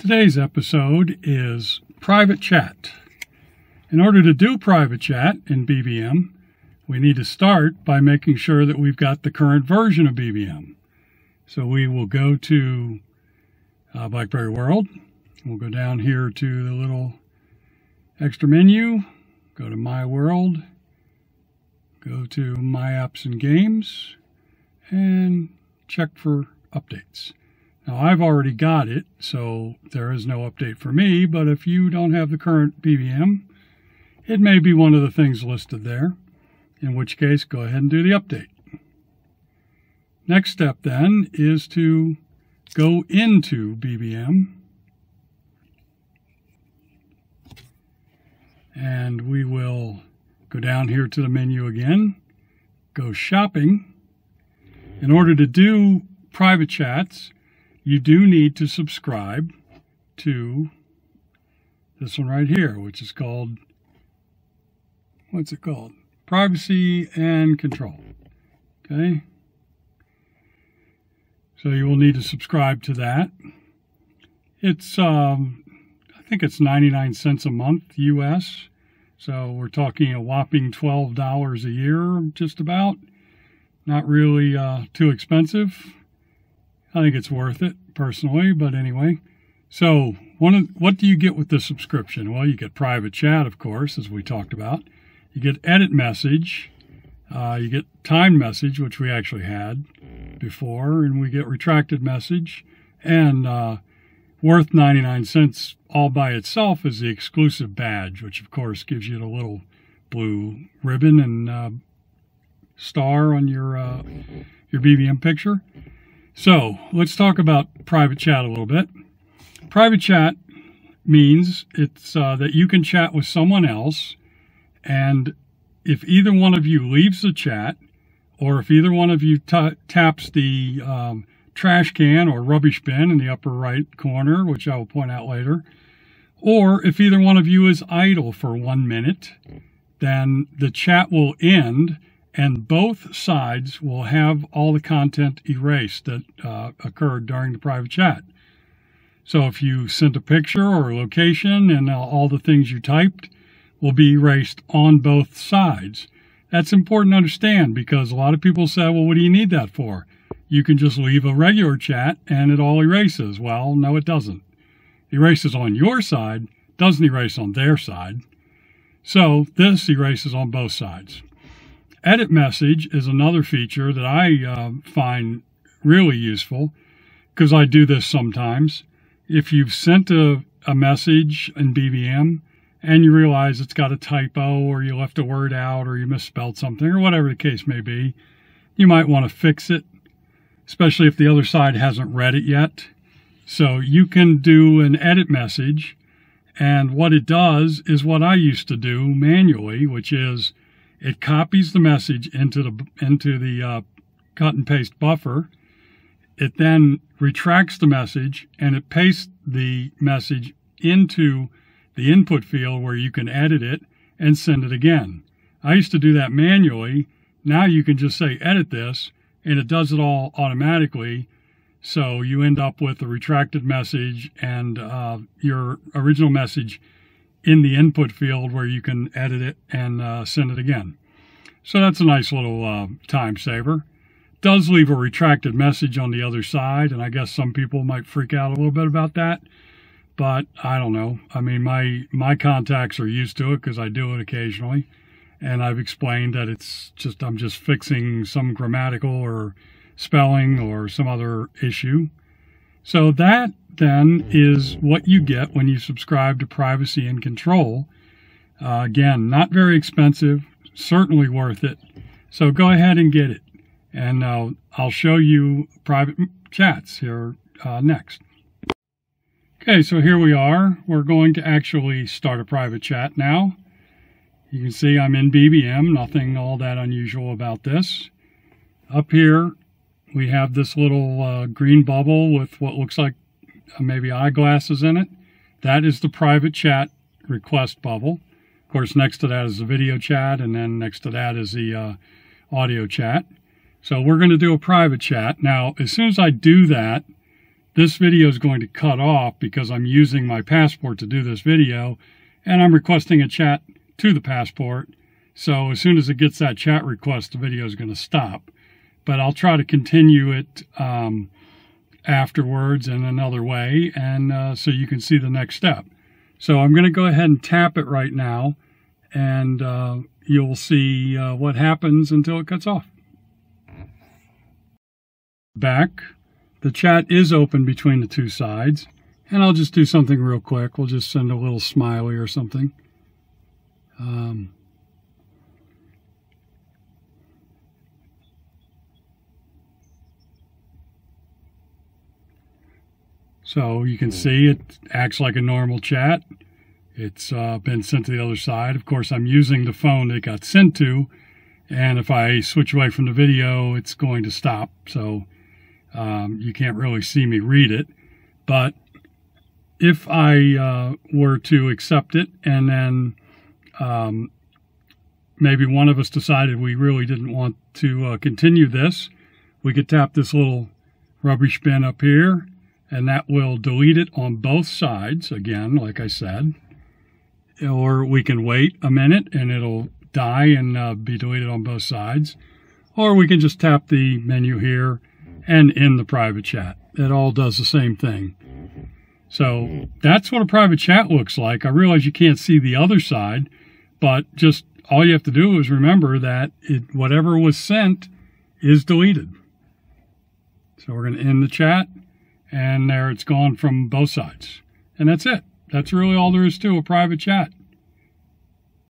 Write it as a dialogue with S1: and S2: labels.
S1: Today's episode is private chat. In order to do private chat in BBM, we need to start by making sure that we've got the current version of BBM. So we will go to BlackBerry World. We'll go down here to the little extra menu, go to My World, go to My Apps and Games, and check for updates. Now I've already got it, so there is no update for me, but if you don't have the current BBM, it may be one of the things listed there, in which case go ahead and do the update. Next step then is to go into BBM, and we will go down here to the menu again, go shopping. In order to do private chats, you do need to subscribe to this one right here, which is called, what's it called? Privacy and Control. Okay. So you will need to subscribe to that. It's, I think it's 99 cents a month US. So we're talking a whopping $12 a year, just about. Not really too expensive. I think it's worth it, personally, but anyway. So what do you get with the subscription? Well, you get private chat, of course, as we talked about. You get edit message. You get timed message, which we actually had before, and we get retracted message. And worth 99 cents all by itself is the exclusive badge, which, of course, gives you the little blue ribbon and star on your BBM picture. So let's talk about private chat a little bit. Private chat means it's that you can chat with someone else, and if either one of you leaves the chat, or if either one of you taps the trash can or rubbish bin in the upper right corner, which I will point out later, or if either one of you is idle for 1 minute, then the chat will end and both sides will have all the content erased that occurred during the private chat. So if you sent a picture or a location, and all the things you typed will be erased on both sides. That's important to understand, because a lot of people say, well, what do you need that for? You can just leave a regular chat and it all erases. Well, no, it doesn't. It erases on your side, doesn't erase on their side. So this erases on both sides. Edit message is another feature that I find really useful, because I do this sometimes. If you've sent a message in BBM and you realize it's got a typo, or you left a word out, or you misspelled something, or whatever the case may be, you might want to fix it, especially if the other side hasn't read it yet. So you can do an edit message, and what it does is what I used to do manually, which is it copies the message into the cut and paste buffer. It then retracts the message, and it pastes the message into the input field where you can edit it and send it again. I used to do that manually. Now you can just say edit this, and it does it all automatically. So you end up with a retracted message and your original message in the input field where you can edit it and send it again. So that's a nice little time saver. Does leave a retracted message on the other side, and I guess some people might freak out a little bit about that, but I don't know. I mean, my contacts are used to it because I do it occasionally, and I've explained that it's just, I'm just fixing some grammatical or spelling or some other issue. So that then is what you get when you subscribe to Privacy and Control. Again, not very expensive, certainly worth it. So go ahead and get it. And I'll show you private chats here next. Okay, so here we are. We're going to actually start a private chat now. You can see I'm in BBM, nothing all that unusual about this. Up here, we have this little green bubble with what looks like maybe eyeglasses in it. That is the private chat request bubble. Of course, next to that is the video chat, and then next to that is the audio chat. So we're going to do a private chat. Now, as soon as I do that, this video is going to cut off because I'm using my Passport to do this video, and I'm requesting a chat to the Passport. So as soon as it gets that chat request, the video is going to stop. But I'll try to continue it afterwards in another way, and so you can see the next step. So I'm going to go ahead and tap it right now, and you'll see what happens until it cuts off. Back. The chat is open between the two sides, and I'll just do something real quick. We'll just send a little smiley or something. So you can see it acts like a normal chat. It's been sent to the other side. Of course, I'm using the phone that it got sent to, and if I switch away from the video, it's going to stop. So you can't really see me read it. But if I were to accept it, and then maybe one of us decided we really didn't want to continue this, we could tap this little rubbish bin up here, and that will delete it on both sides, again, like I said. Or we can wait a minute and it'll die and be deleted on both sides. Or we can just tap the menu here and in the private chat. It all does the same thing. So that's what a private chat looks like. I realize you can't see the other side, but just all you have to do is remember that whatever was sent is deleted. So we're going to end the chat, and there it's gone from both sides. And that's it. That's really all there is to a private chat.